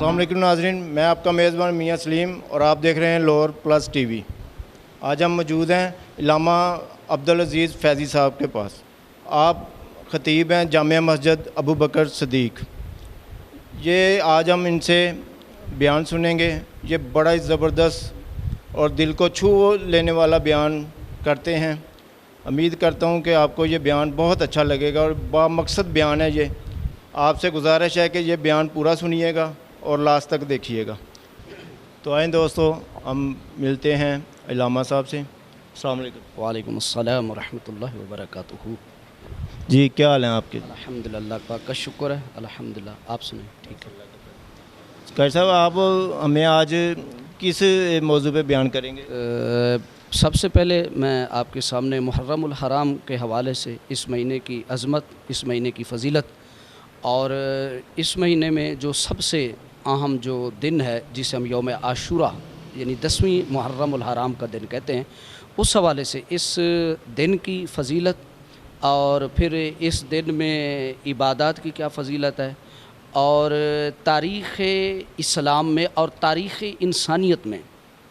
السلام علیکم ناظرین، میں آپ کا میزبان میاں سلیم اور آپ دیکھ رہے ہیں لاہور پلس ٹی وی۔ آج ہم موجود ہیں علامہ عبدالعزیز فیضی صاحب کے پاس۔ آپ خطیب ہیں جامعہ مسجد ابو بکر صدیق۔ یہ آج ہم ان سے بیان سنیں گے۔ یہ بڑا ہی زبردست اور دل کو چھو لینے والا بیان کرتے ہیں۔ امید کرتا ہوں کہ آپ کو یہ بیان بہت اچھا لگے گا اور با مقصد بیان ہے یہ۔ آپ سے گزارش ہے کہ یہ بیان پورا سنیے گا اور لاسٹ تک دیکھیے گا۔ تو آئیں دوستو، ہم ملتے ہیں علامہ صاحب سے۔ السلام علیکم۔ وعلیکم السلام ورحمۃ اللہ وبرکاتہ۔ جی، کیا حال ہیں آپ کے؟ الحمدللہ، پاک کا شکر ہے، الحمدللہ۔ آپ سنیں؟ ٹھیک ہے۔ قاری صاحب، آپ ہمیں آج کس موضوع پہ بیان کریں گے؟ سب سے پہلے میں آپ کے سامنے محرم الحرام کے حوالے سے اس مہینے کی عظمت، اس مہینے کی فضیلت اور اس مہینے میں جو سب سے اہم جو دن ہے جسے ہم یوم عاشورہ یعنی 10ویں محرم الحرام کا دن کہتے ہیں، اس حوالے سے اس دن کی فضیلت اور پھر اس دن میں عبادات کی کیا فضیلت ہے اور تاریخ اسلام میں اور تاریخ انسانیت میں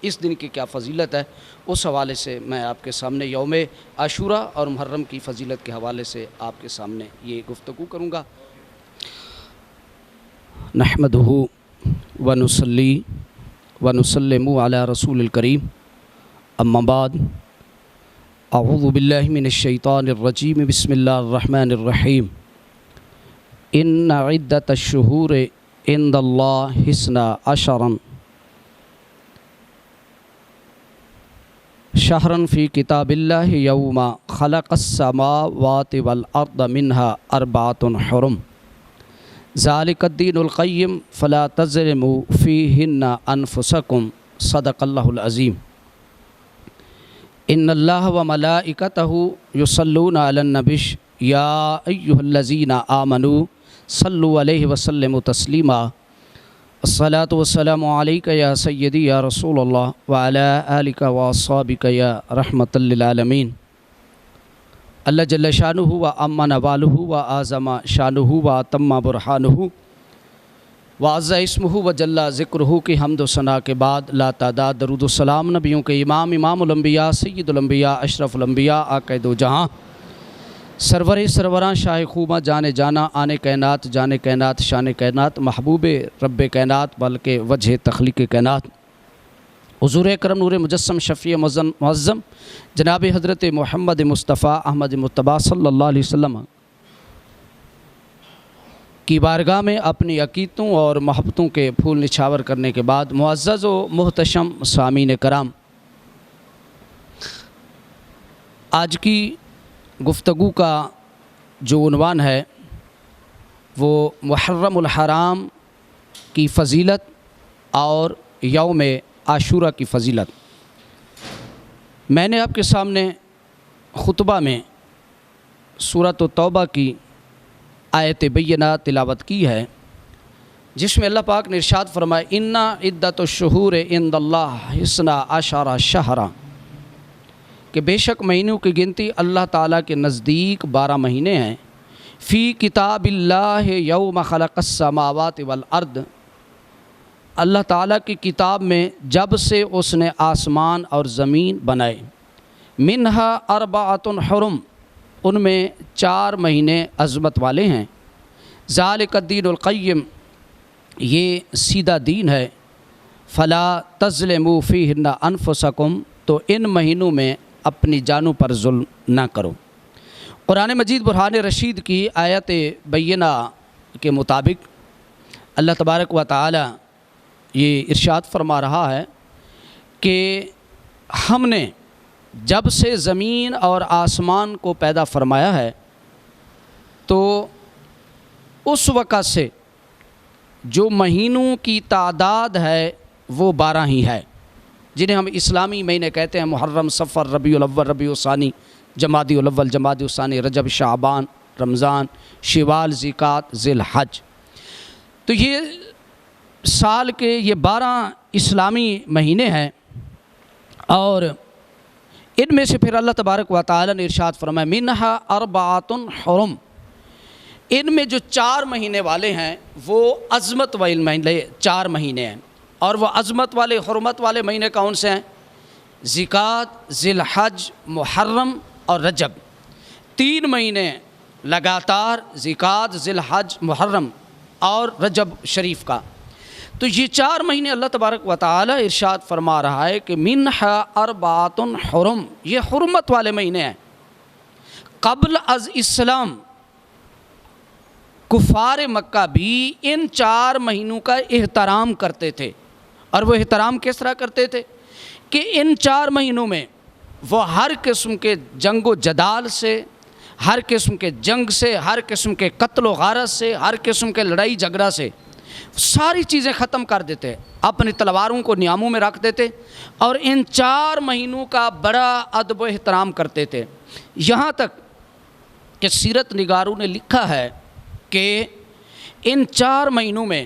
اس دن کی کیا فضیلت ہے، اس حوالے سے میں آپ کے سامنے یوم عاشورہ اور محرم کی فضیلت کے حوالے سے آپ کے سامنے یہ گفتگو کروں گا۔ نحمدہ ونصلی ونسلم علی رسول الکریم، اما بعد، اعوذ باللہ من الشیطان الرجیم، بسم اللہ الرحمن الرحیم۔ ان عدۃ الشہور عند اللہ 12 شہرا فی کتاب اللہ یوم خلق السماوات والارض منہا 4 حرم ذالک الدین القیم فلا تظلموا فیہن انفسکم، صدق اللہ العظیم۔ ان اللہ وملائکتہ یصلون علی النبی یا ایہا الذین آمنوا صلوا علیہ وسلموا تسلیما۔ الصلاۃ والسلام علیک یا سیدی یا رسول اللہ وعلی آلک واصحابک یا رحمۃ للعالمین۔ اللہ جل شانہ و اما نوالہ و اعظم شانہ و اتم برہانہ و عز اسمہ و جل ذکرہ کی حمد و ثنا کے بعد لا تعداد درود و سلام نبیوں کے امام الانبیاء سید الانبیاء اشرف الانبیاء آقا دو جہاں سرور سروراں شاہ خوبہ جان جانا آنے کائنات جان کائنات شان کائنات محبوب رب کائنات بلکہ وجہ تخلیق کائنات حضور اکرم نور مجسم شفیع معظم جناب حضرت محمد مصطفیٰ احمد متبع صلی اللہ علیہ وسلم کی بارگاہ میں اپنی عقیدتوں اور محبتوں کے پھول نچھاور کرنے کے بعد، معزز و محتشم سامعین کرام، آج کی گفتگو کا جو عنوان ہے وہ محرم الحرام کی فضیلت اور یوم عاشورہ کی فضیلت۔ میں نے آپ کے سامنے خطبہ میں سورۃ توبہ کی آیت بینہ تلاوت کی ہے، جس میں اللہ پاک نے ارشاد فرمایا ان عدۃ الشہور عند اللہ 12 شہرا، کہ بے شک مہینوں کی گنتی اللہ تعالیٰ کے نزدیک 12 مہینے ہیں، فی کتاب اللہ یوم خلق السماوات والارض، اللہ تعالیٰ کی کتاب میں جب سے اس نے آسمان اور زمین بنائے، منہا 4 حرم، ان میں 4 مہینے عظمت والے ہیں، ذالک الدین القیم، یہ سیدھا دین ہے، فلا تظلموا فیہن انفسکم، تو ان مہینوں میں اپنی جانوں پر ظلم نہ کرو۔ قرآن مجید برہان رشید کی آیت بینہ کے مطابق اللہ تبارک و تعالی یہ ارشاد فرما رہا ہے کہ ہم نے جب سے زمین اور آسمان کو پیدا فرمایا ہے تو اس وقت سے جو مہینوں کی تعداد ہے وہ 12 ہی ہے، جنہیں ہم اسلامی مہینے کہتے ہیں محرم، صفر، ربیع الاول، ربیع الثانی، جمادی الاول، جمادی الثانی، رجب، شعبان، رمضان، شوال، ذوالقعدہ، ذی الحج۔ تو یہ سال کے یہ 12 اسلامی مہینے ہیں، اور ان میں سے پھر اللہ تبارک و تعالی نے ارشاد فرمایا منہا 4 حرم، ان میں جو 4 مہینے والے ہیں وہ عظمت والے 4 مہینے ہیں، اور وہ عظمت والے حرمت والے مہینے کون سے ہیں؟ ذیقعدہ، ذی الحج، محرم اور رجب۔ 3 مہینے لگاتار، ذیقعدہ، ذی الحج، محرم اور رجب شریف کا۔ تو یہ 4 مہینے اللہ تبارک و تعالی ارشاد فرما رہا ہے کہ منھا اربعۃ حرم، یہ حرمت والے مہینے ہیں۔ قبل از اسلام کفار مکہ بھی ان 4 مہینوں کا احترام کرتے تھے، اور وہ احترام کس طرح کرتے تھے کہ ان 4 مہینوں میں وہ ہر قسم کے جنگ و جدال سے، ہر قسم کے جنگ سے، ہر قسم کے قتل و غارت سے، ہر قسم کے لڑائی جھگڑا سے ساری چیزیں ختم کر دیتے، اپنی تلواروں کو نیاموں میں رکھ دیتے، اور ان 4 مہینوں کا بڑا ادب و احترام کرتے تھے۔ یہاں تک کہ سیرت نگاروں نے لکھا ہے کہ ان 4 مہینوں میں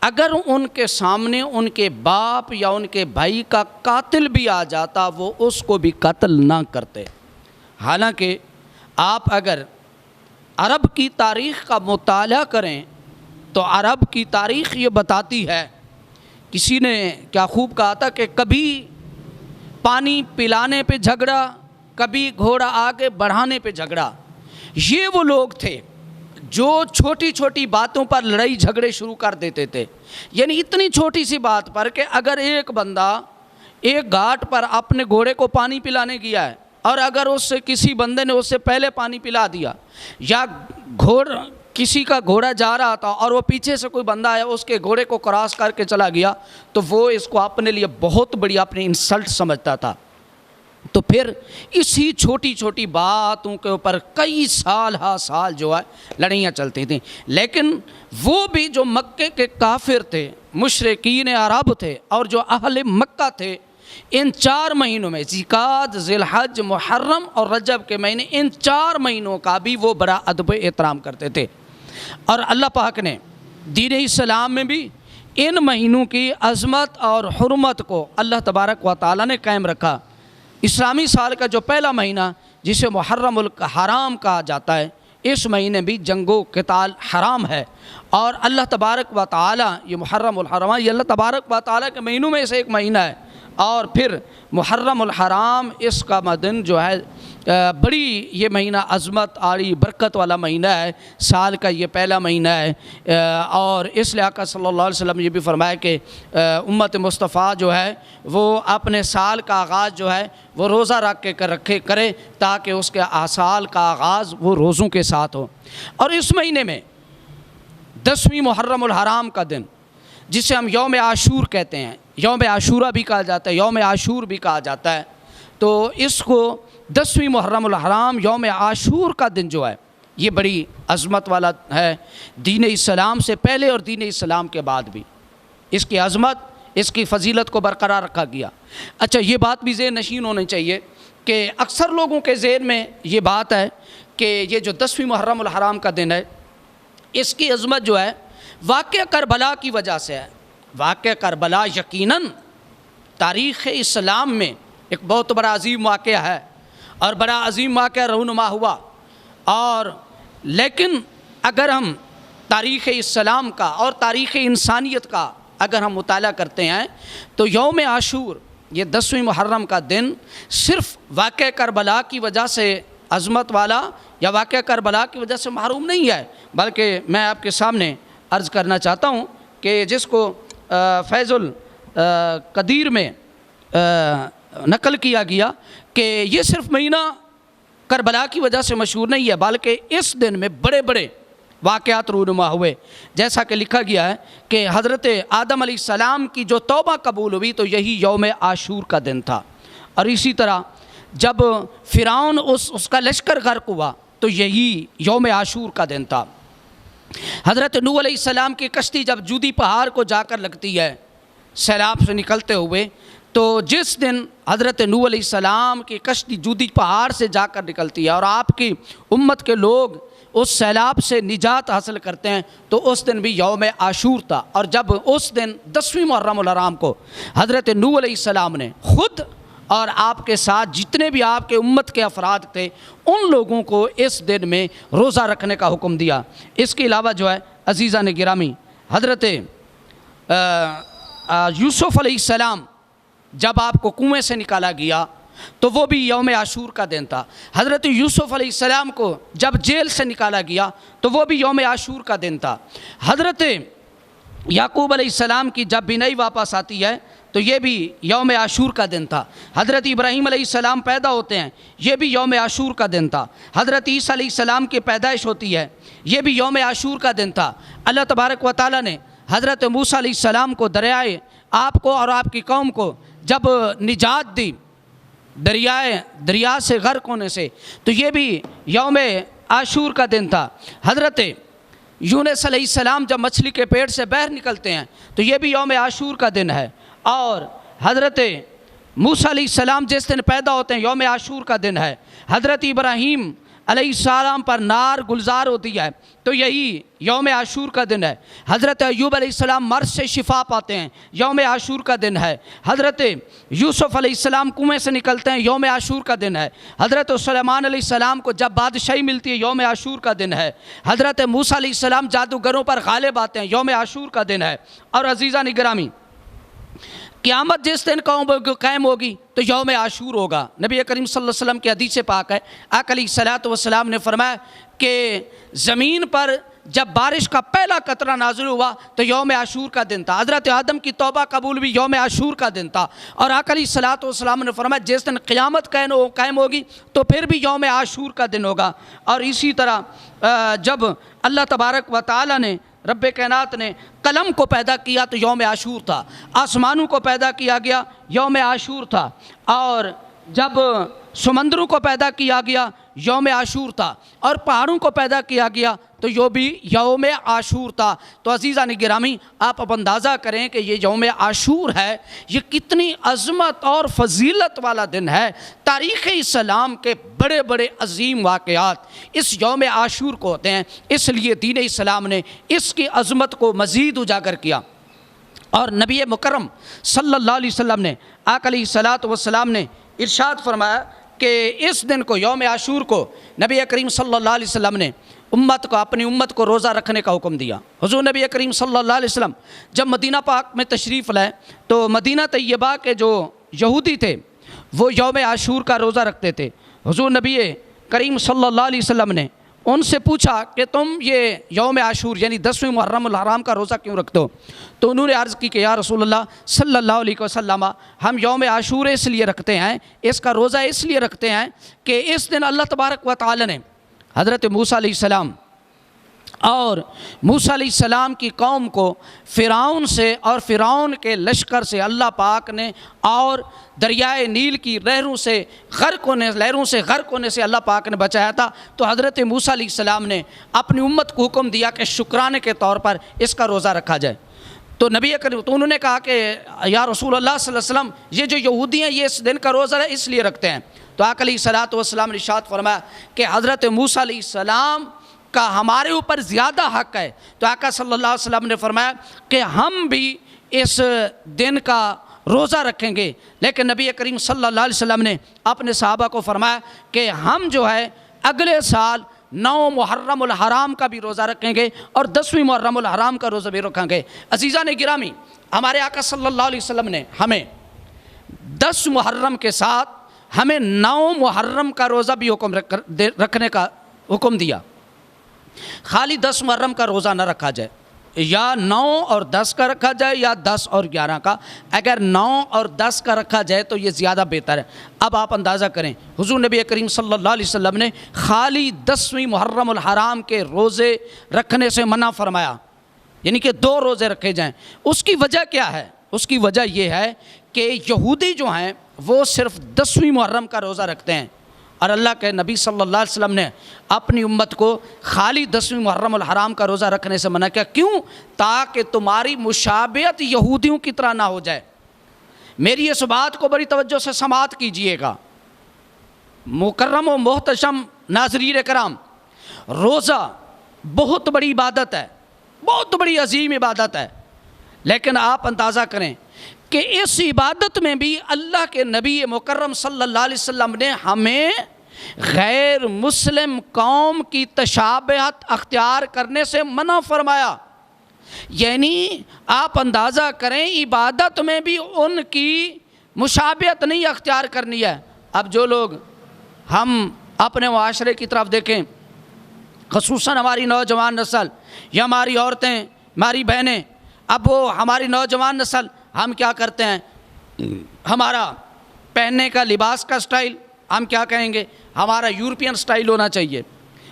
اگر ان کے سامنے ان کے باپ یا ان کے بھائی کا قاتل بھی آ جاتا وہ اس کو بھی قتل نہ کرتے۔ حالانکہ آپ اگر عرب کی تاریخ کا مطالعہ کریں تو عرب کی تاریخ یہ بتاتی ہے، کسی نے کیا خوب کہا تھا کہ کبھی پانی پلانے پہ جھگڑا، کبھی گھوڑا آگے بڑھانے پہ جھگڑا۔ یہ وہ لوگ تھے جو چھوٹی چھوٹی باتوں پر لڑائی جھگڑے شروع کر دیتے تھے، یعنی اتنی چھوٹی سی بات پر کہ اگر ایک بندہ ایک گھاٹ پر اپنے گھوڑے کو پانی پلانے گیا ہے، اور اگر اس سے کسی بندے نے اس سے پہلے پانی پلا دیا، یا کسی کا گھوڑا جا رہا تھا اور وہ پیچھے سے کوئی بندہ آیا اس کے گھوڑے کو کراس کر کے چلا گیا، تو وہ اس کو اپنے لیے بہت بڑی اپنی انسلٹ سمجھتا تھا۔ تو پھر اسی چھوٹی چھوٹی باتوں کے اوپر کئی سال جو ہے لڑائیاں چلتی تھیں۔ لیکن وہ بھی جو مکے کے کافر تھے، مشرکین عرب تھے، اور جو اہل مکہ تھے، ان 4 مہینوں میں ذیقعدہ، ذی الحج، محرم اور رجب کے مہینے، ان 4 مہینوں کا بھی وہ بڑا ادب و احترام کرتے تھے۔ اور اللہ پاک نے دین اسلام میں بھی ان مہینوں کی عظمت اور حرمت کو اللہ تبارک و تعالیٰ نے قائم رکھا۔ اسلامی سال کا جو پہلا مہینہ جسے محرم الحرام کہا جاتا ہے، اس مہینے بھی جنگ و قتال حرام ہے، اور اللہ تبارک و تعالیٰ یہ محرم الحرام یہ اللہ تبارک و تعالیٰ کے مہینوں میں سے ایک مہینہ ہے۔ اور پھر محرم الحرام اس کا دن جو ہے بڑی یہ مہینہ عظمت عالی برکت والا مہینہ ہے، سال کا یہ پہلا مہینہ ہے۔ اور اس لیے آقا صلی اللہ علیہ وسلم نے یہ بھی فرمایا کہ امت مصطفیٰ جو ہے وہ اپنے سال کا آغاز جو ہے وہ روزہ رکھ کے کرے تاکہ اس کے سال کا آغاز وہ روزوں کے ساتھ ہو۔ اور اس مہینے میں 10ویں محرم الحرام کا دن جسے ہم یوم عاشور کہتے ہیں، یوم عاشورہ بھی کہا جاتا ہے، یوم عاشور بھی کہا جاتا ہے، تو اس کو 10ویں محرم الحرام یوم عاشور کا دن جو ہے یہ بڑی عظمت والا ہے، دین اسلام سے پہلے اور دین اسلام کے بعد بھی اس کی عظمت، اس کی فضیلت کو برقرار رکھا گیا۔ اچھا، یہ بات بھی ذہن نشین ہونی چاہیے کہ اکثر لوگوں کے ذہن میں یہ بات ہے کہ یہ جو 10ویں محرم الحرام کا دن ہے اس کی عظمت جو ہے واقعہ کربلا کی وجہ سے ہے۔ واقعہ کربلا یقیناً تاریخ اسلام میں ایک بہت بڑا عظیم واقعہ ہے، اور بڑا عظیم واقعہ رونما ہوا، اور لیکن اگر ہم تاریخ اسلام کا اور تاریخ انسانیت کا اگر ہم مطالعہ کرتے ہیں تو یوم عاشور یہ 10ویں محرم کا دن صرف واقعہ کربلا کی وجہ سے عظمت والا یا واقعہ کربلا کی وجہ سے محروم نہیں ہے، بلکہ میں آپ کے سامنے عرض کرنا چاہتا ہوں کہ جس کو فیض القدیر میں نقل کیا گیا کہ یہ صرف مہینہ کربلا کی وجہ سے مشہور نہیں ہے، بلکہ اس دن میں بڑے بڑے واقعات رونما ہوئے، جیسا کہ لکھا گیا ہے کہ حضرت آدم علیہ السلام کی جو توبہ قبول ہوئی تو یہی یوم عاشور کا دن تھا، اور اسی طرح جب فرعون اس کا لشکر غرق ہوا تو یہی یوم عاشور کا دن تھا۔ حضرت نوح علیہ السلام کی کشتی جب جودی پہاڑ کو جا کر لگتی ہے سیلاب سے نکلتے ہوئے، تو جس دن حضرت نوح علیہ السلام کی کشتی جودی پہاڑ سے جا کر نکلتی ہے اور آپ کی امت کے لوگ اس سیلاب سے نجات حاصل کرتے ہیں تو اس دن بھی یوم عاشور تھا۔ اور جب اس دن 10ویں محرم الحرام کو حضرت نوح علیہ السلام نے خود اور آپ کے ساتھ جتنے بھی آپ کے امت کے افراد تھے ان لوگوں کو اس دن میں روزہ رکھنے کا حکم دیا۔ اس کے علاوہ جو ہے عزیزان گرامی، حضرت یوسف علیہ السلام جب آپ کو کنویں سے نکالا گیا تو وہ بھی یوم عاشور کا دن تھا۔ حضرت یوسف علیہ السلام کو جب جیل سے نکالا گیا تو وہ بھی یوم عاشور کا دن تھا۔ حضرت یعقوب علیہ السلام کی جب بینائی واپس آتی ہے تو یہ بھی یوم عاشور کا دن تھا۔ حضرت ابراہیم علیہ السلام پیدا ہوتے ہیں، یہ بھی یوم عاشور کا دن تھا۔ حضرت عیسیٰ علیہ السلام کی پیدائش ہوتی ہے، یہ بھی یوم عاشور کا دن تھا۔ اللہ تبارک و تعالیٰ نے حضرت موسیٰ علیہ السلام کو دریائے آپ کو اور آپ کی قوم کو جب نجات دی دریا سے غرق ہونے سے، تو یہ بھی یوم عاشور کا دن تھا۔ حضرت یونس علیہ السلام جب مچھلی کے پیٹ سے باہر نکلتے ہیں تو یہ بھی یوم عاشور کا دن ہے۔ اور حضرت موسیٰ علیہ السلام جس دن پیدا ہوتے ہیں یوم عاشور کا دن ہے۔ حضرت ابراہیم علیہ السلام پر نار گلزار ہوتی ہے تو یہی یوم عاشور کا دن ہے۔ حضرت ایوب علیہ السلام مرض سے شفا پاتے ہیں، یوم عاشور کا دن ہے۔ حضرت یوسف علیہ السلام کنویں سے نکلتے ہیں، یوم عاشور کا دن ہے۔ حضرت سلیمان علیہ السلام کو جب بادشاہی ملتی ہے یوم عاشور کا دن ہے۔ حضرت موسیٰ علیہ السلام جادوگروں پر غالب آتے ہیں، یوم عاشور کا دن ہے۔ اور عزیزان گرامی، قیامت جس دن قائم ہوگی تو یوم عاشور ہوگا۔ نبی کریم صلی اللہ علیہ وسلم کی حدیث پاک ہے، آقا علیہ الصلوۃ والسلام نے فرمایا کہ زمین پر جب بارش کا پہلا قطرہ نازل ہوا تو یوم عاشور کا دن تھا۔ حضرت آدم کی توبہ قبول بھی یوم عاشور کا دن تھا۔ اور آقا علیہ الصلوۃ والسلام نے فرمایا جس دن قیامت قائم ہوگی تو پھر بھی یوم عاشور کا دن ہوگا۔ اور اسی طرح جب اللہ تبارک و تعالیٰ نے رب کائنات نے قلم کو پیدا کیا تو یوم عاشور تھا، آسمانوں کو پیدا کیا گیا یوم عاشور تھا، اور جب سمندروں کو پیدا کیا گیا یوم عاشور تھا، اور پہاڑوں کو پیدا کیا گیا تو یہ بھی یوم عاشور تھا۔ تو عزیزان گرامی، آپ اب اندازہ کریں کہ یہ یوم عاشور ہے، یہ کتنی عظمت اور فضیلت والا دن ہے۔ تاریخ اسلام کے بڑے بڑے عظیم واقعات اس یوم عاشور کو ہوتے ہیں، اس لیے دین اسلام نے اس کی عظمت کو مزید اجاگر کیا۔ اور نبی مکرم صلی اللہ علیہ وسلم نے، آقا علیہ الصلوۃ والسلام نے ارشاد فرمایا کہ اس دن کو، یوم عاشور کو، نبی کریم صلی اللہ علیہ وسلم نے اپنی امت کو روزہ رکھنے کا حکم دیا۔ حضور نبی کریم صلی اللہ علیہ وسلم جب مدینہ پاک میں تشریف لائے تو مدینہ طیبہ کے جو یہودی تھے وہ یوم عاشور کا روزہ رکھتے تھے۔ حضور نبی کریم صلی اللہ علیہ وسلم نے ان سے پوچھا کہ تم یہ یوم عاشور یعنی 10ویں محرم الحرام کا روزہ کیوں رکھتے ہو؟ تو انہوں نے عرض کی کہ یا رسول اللہ صلی اللہ علیہ وسلم، ہم یوم عاشور اس لیے رکھتے ہیں، اس کا روزہ اس لیے رکھتے ہیں کہ اس دن اللہ تبارک و تعالی نے حضرت موسیٰ علیہ السلام اور موسیٰ علیہ السلام کی قوم کو فرعون سے اور فرعون کے لشکر سے اللہ پاک نے اور دریائے نیل کی لہروں سے غرق ہونے سے اللہ پاک نے بچایا تھا۔ تو حضرت موسیٰ علیہ السلام نے اپنی امت کو حکم دیا کہ شکرانے کے طور پر اس کا روزہ رکھا جائے۔ تو نبی کریم تو انہوں نے کہا کہ یا رسول اللہ صلی اللہ علیہ وسلم، یہ جو یہودی ہیں یہ اس دن کا روزہ اس لیے رکھتے ہیں۔ تو آقا علیہ الصلوۃ والسلام نے ارشاد فرمایا کہ حضرت موسیٰ علیہ السلام کا ہمارے اوپر زیادہ حق ہے۔ تو آقا صلی اللہ علیہ وسلم نے فرمایا کہ ہم بھی اس دن کا روزہ رکھیں گے، لیکن نبی کریم صلی اللہ علیہ وسلم نے اپنے صحابہ کو فرمایا کہ ہم جو ہے اگلے سال 9 محرم الحرام کا بھی روزہ رکھیں گے اور 10ویں محرم الحرام کا روزہ بھی رکھیں گے۔ عزیزان گرامی، ہمارے آقا صلی اللہ علیہ وسلم نے ہمیں 10 محرم کے ساتھ ہمیں 9 محرم کا روزہ بھی رکھنے کا حکم دیا۔ خالی 10 محرم کا روزہ نہ رکھا جائے، یا 9 اور 10 کا رکھا جائے یا 10 اور 11 کا۔ اگر 9 اور 10 کا رکھا جائے تو یہ زیادہ بہتر ہے۔ اب آپ اندازہ کریں، حضور نبی کریم صلی اللہ علیہ وسلم نے خالی 10ویں محرم الحرام کے روزے رکھنے سے منع فرمایا، یعنی کہ 2 روزے رکھے جائیں۔ اس کی وجہ کیا ہے؟ اس کی وجہ یہ ہے کہ یہودی جو ہیں وہ صرف 10ویں محرم کا روزہ رکھتے ہیں، اور اللہ کے نبی صلی اللہ علیہ وسلم نے اپنی امت کو خالی 10ویں محرم الحرام کا روزہ رکھنے سے منع کیا۔ کیوں؟ تاکہ تمہاری مشابہت یہودیوں کی طرح نہ ہو جائے۔ میری اس بات کو بڑی توجہ سے سماعت کیجئے گا، مکرم و محتشم ناظرین کرام، روزہ بہت بڑی عبادت ہے، بہت بڑی عظیم عبادت ہے، لیکن آپ اندازہ کریں کہ اس عبادت میں بھی اللہ کے نبی مکرم صلی اللہ علیہ وسلم نے ہمیں غیر مسلم قوم کی تشابہت اختیار کرنے سے منع فرمایا. یعنی آپ اندازہ کریں عبادت میں بھی ان کی مشابہت نہیں اختیار کرنی ہے. اب جو لوگ ہم اپنے معاشرے کی طرف دیکھیں، خصوصاً ہماری نوجوان نسل یا ہماری عورتیں، ہماری بہنیں، اب وہ ہماری نوجوان نسل ہم کیا کرتے ہیں، ہمارا پہننے کا لباس کا سٹائل ہم کیا کہیں گے، ہمارا یورپین سٹائل ہونا چاہیے.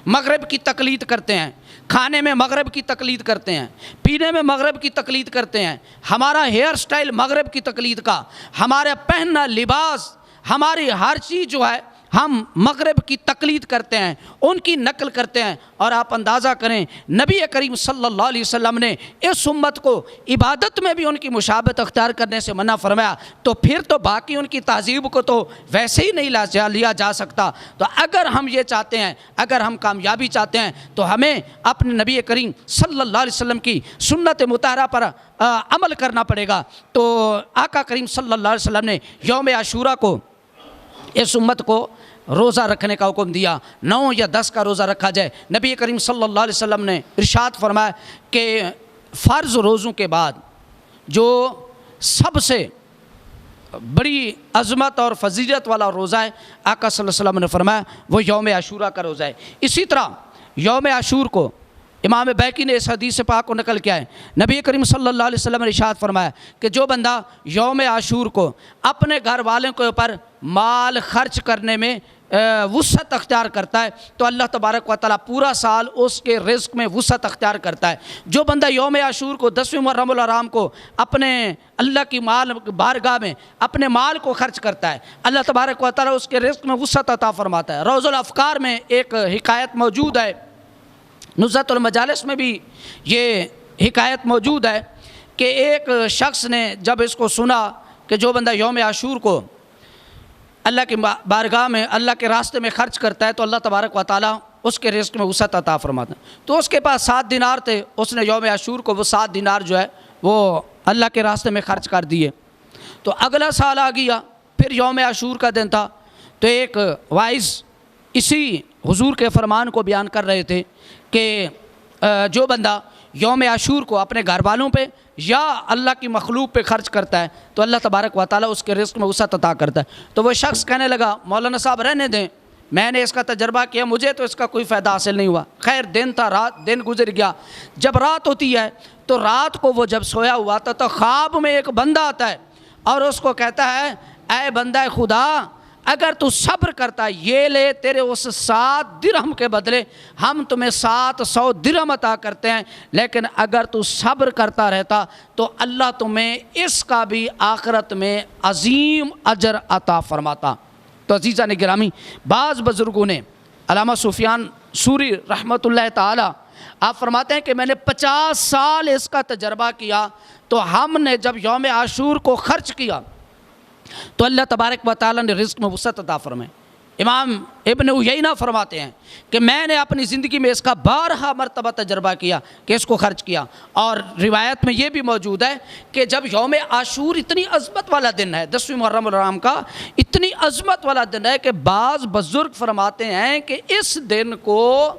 مغرب کی تقلید کرتے ہیں، کھانے میں مغرب کی تقلید کرتے ہیں، پینے میں مغرب کی تقلید کرتے ہیں، ہمارا ہیئر سٹائل مغرب کی تقلید کا، ہمارا پہننا لباس، ہماری ہر چیز جو ہے ہم مغرب کی تقلید کرتے ہیں، ان کی نقل کرتے ہیں. اور آپ اندازہ کریں نبی کریم صلی اللہ علیہ وسلم نے اس امت کو عبادت میں بھی ان کی مشابہت اختیار کرنے سے منع فرمایا، تو پھر تو باقی ان کی تہذیب کو تو ویسے ہی نہیں لیا جا سکتا. تو اگر ہم یہ چاہتے ہیں، اگر ہم کامیابی چاہتے ہیں، تو ہمیں اپنے نبی کریم صلی اللہ علیہ وسلم کی سنت مطہرہ پر عمل کرنا پڑے گا. تو آقا کریم صلی اللہ علیہ وسلم نے یوم عاشوراء کو اس امت کو روزہ رکھنے کا حکم دیا. 9 یا 10 کا روزہ رکھا جائے. نبی کریم صلی اللہ علیہ وسلم نے ارشاد فرمایا کہ فرض روزوں کے بعد جو سب سے بڑی عظمت اور فضیلت والا روزہ ہے، آقا صلی اللہ علیہ وسلم نے فرمایا وہ یوم عاشوراء کا روزہ ہے. اسی طرح یوم عاشور کو امام بیہقی نے اس حدیث پاک کو نقل کیا ہے. نبی کریم صلی اللہ علیہ وسلم نے ارشاد فرمایا کہ جو بندہ یوم عاشور کو اپنے گھر والوں کے اوپر مال خرچ کرنے میں وسعت اختیار کرتا ہے تو اللہ تبارک و تعالیٰ پورا سال اس کے رزق میں وسعت اختیار کرتا ہے. جو بندہ یوم عاشور کو 10ویں محرم الحرام کو اپنے اللہ کی بارگاہ میں اپنے مال کو خرچ کرتا ہے، اللہ تبارک و تعالیٰ اس کے رزق میں وسعت عطا فرماتا ہے. روض الافکار میں ایک حکایت موجود ہے، نزہۃ المجالس میں بھی یہ حکایت موجود ہے کہ ایک شخص نے جب اس کو سنا کہ جو بندہ یوم عاشور کو اللہ کی بارگاہ میں اللہ کے راستے میں خرچ کرتا ہے تو اللہ تبارک و تعالیٰ اس کے رزق میں وسعت عطا فرماتا ہے. تو اس کے پاس 7 دینار تھے، اس نے یوم عاشور کو وہ 7 دینار جو ہے وہ اللہ کے راستے میں خرچ کر دیے. تو اگلا سال آ گیا، پھر یوم عاشور کا دن تھا، تو ایک وائز اسی حضور کے فرمان کو بیان کر رہے تھے کہ جو بندہ یوم عاشور کو اپنے گھر والوں پہ یا اللہ کی مخلوق پہ خرچ کرتا ہے تو اللہ تبارک و تعالیٰ اس کے رزق میں وسعت عطا کرتا ہے. تو وہ شخص کہنے لگا مولانا صاحب رہنے دیں، میں نے اس کا تجربہ کیا، مجھے تو اس کا کوئی فائدہ حاصل نہیں ہوا. خیر دن تھا، دن گزر گیا. جب رات ہوتی ہے تو رات کو وہ جب سویا ہوا تھا تو خواب میں ایک بندہ آتا ہے اور اس کو کہتا ہے اے بندہ خدا، اگر تو صبر کرتا ہے یہ لے تیرے اس 7 درہم کے بدلے ہم تمہیں 700 درہم عطا کرتے ہیں، لیکن اگر تو صبر کرتا رہتا تو اللہ تمہیں اس کا بھی آخرت میں عظیم اجر عطا فرماتا. تو عزیزان گرامی، بعض بزرگوں نے، علامہ سفیان ثوری رحمۃ اللہ تعالی آپ فرماتے ہیں کہ میں نے 50 سال اس کا تجربہ کیا، تو ہم نے جب یوم عاشور کو خرچ کیا تو اللہ تبارک و تعالیٰ نے رزق میں وسعت عطا فرمائے. امام ابن عیینہ فرماتے ہیں کہ میں نے اپنی زندگی میں اس کا 12 مرتبہ تجربہ کیا کہ اس کو خرچ کیا. اور روایت میں یہ بھی موجود ہے کہ جب یوم عاشور اتنی عظمت والا دن ہے، 10ویں محرم الحرام کا اتنی عظمت والا دن ہے کہ بعض بزرگ فرماتے ہیں کہ اس دن کو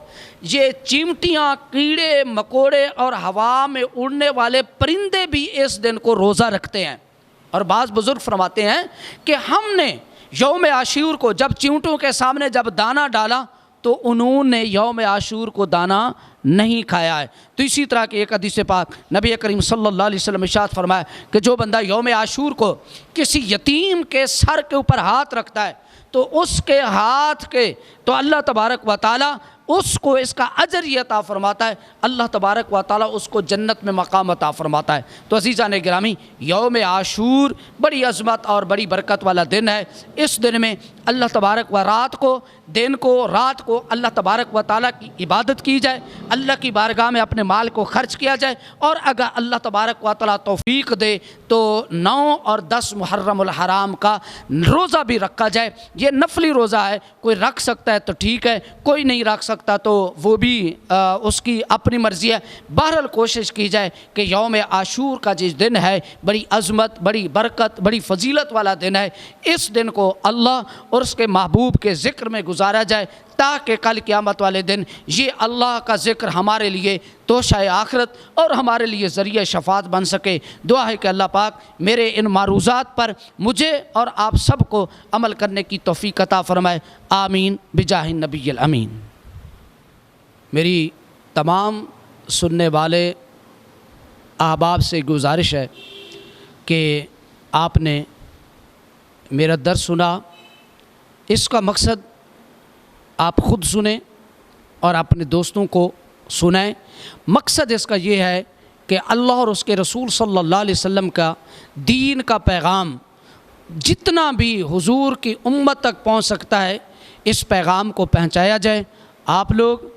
یہ چیمٹیاں، کیڑے مکوڑے اور ہوا میں اڑنے والے پرندے بھی اس دن کو روزہ رکھتے ہیں. اور بعض بزرگ فرماتے ہیں کہ ہم نے یوم عاشور کو جب چیونٹوں کے سامنے جب دانہ ڈالا تو انہوں نے یوم عاشور کو دانہ نہیں کھایا ہے. تو اسی طرح کی ایک حدیث پاک نبی کریم صلی اللہ علیہ وسلم ارشاد فرمایا کہ جو بندہ یوم عاشور کو کسی یتیم کے سر کے اوپر ہاتھ رکھتا ہے تو اس کے ہاتھ کے تو اللہ تبارک و تعالیٰ اس کو اس کا اجر یہ عطا فرماتا ہے، اللہ تبارک و تعالیٰ اس کو جنت میں مقام عطا فرماتا ہے. تو عزیزان گرامی، یوم عاشور بڑی عظمت اور بڑی برکت والا دن ہے. اس دن میں اللہ تبارک و رات کو اللہ تبارک و تعالیٰ کی عبادت کی جائے، اللہ کی بارگاہ میں اپنے مال کو خرچ کیا جائے، اور اگر اللہ تبارک و تعالیٰ توفیق دے تو 9 اور 10 محرم الحرام کا روزہ بھی رکھا جائے. یہ نفلی روزہ ہے، کوئی رکھ سکتا ہے تو ٹھیک ہے، کوئی نہیں رکھ سکتا سکتا تو وہ بھی اس کی اپنی مرضی ہے. بہرحال کوشش کی جائے کہ یوم عاشور کا جس دن ہے بڑی عظمت، بڑی برکت، بڑی فضیلت والا دن ہے، اس دن کو اللہ اور اس کے محبوب کے ذکر میں گزارا جائے تاکہ کل قیامت والے دن یہ اللہ کا ذکر ہمارے لیے توشہ آخرت اور ہمارے لیے ذریعہ شفاعت بن سکے. دعا ہے کہ اللہ پاک میرے ان معروضات پر مجھے اور آپ سب کو عمل کرنے کی توفیق عطا فرمائے. آمین بجاہ النبی الامین. میری تمام سننے والے احباب سے گزارش ہے کہ آپ نے میرا درس سنا، اس کا مقصد آپ خود سنیں اور اپنے دوستوں کو سنائیں. مقصد اس کا یہ ہے کہ اللہ اور اس کے رسول صلی اللہ علیہ وسلم کا دین کا پیغام جتنا بھی حضور کی امت تک پہنچ سکتا ہے اس پیغام کو پہنچایا جائے. آپ لوگ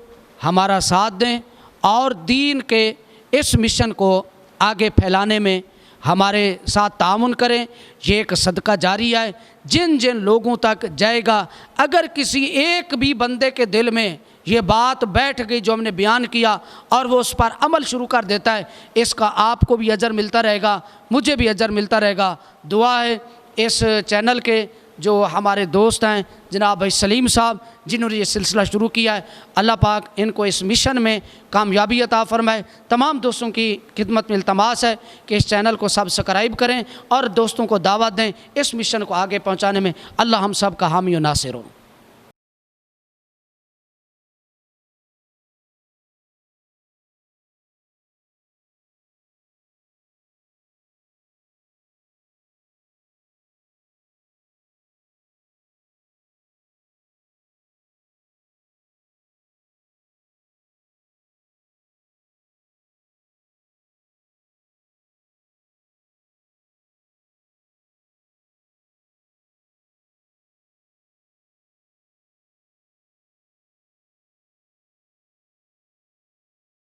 ہمارا ساتھ دیں اور دین کے اس مشن کو آگے پھیلانے میں ہمارے ساتھ تعاون کریں. یہ ایک صدقہ جاریہ ہے، جن جن لوگوں تک جائے گا، اگر کسی ایک بھی بندے کے دل میں یہ بات بیٹھ گئی جو ہم نے بیان کیا اور وہ اس پر عمل شروع کر دیتا ہے، اس کا آپ کو بھی اجر ملتا رہے گا، مجھے بھی اجر ملتا رہے گا. دعا ہے اس چینل کے جو ہمارے دوست ہیں جناب بھائی سلیم صاحب جنہوں نے یہ سلسلہ شروع کیا ہے، اللہ پاک ان کو اس مشن میں کامیابی عطا فرمائے. تمام دوستوں کی خدمت میں التماس ہے کہ اس چینل کو سبسکرائب کریں اور دوستوں کو دعوت دیں. اس مشن کو آگے پہنچانے میں اللہ ہم سب کا حامی و ناصر ہو.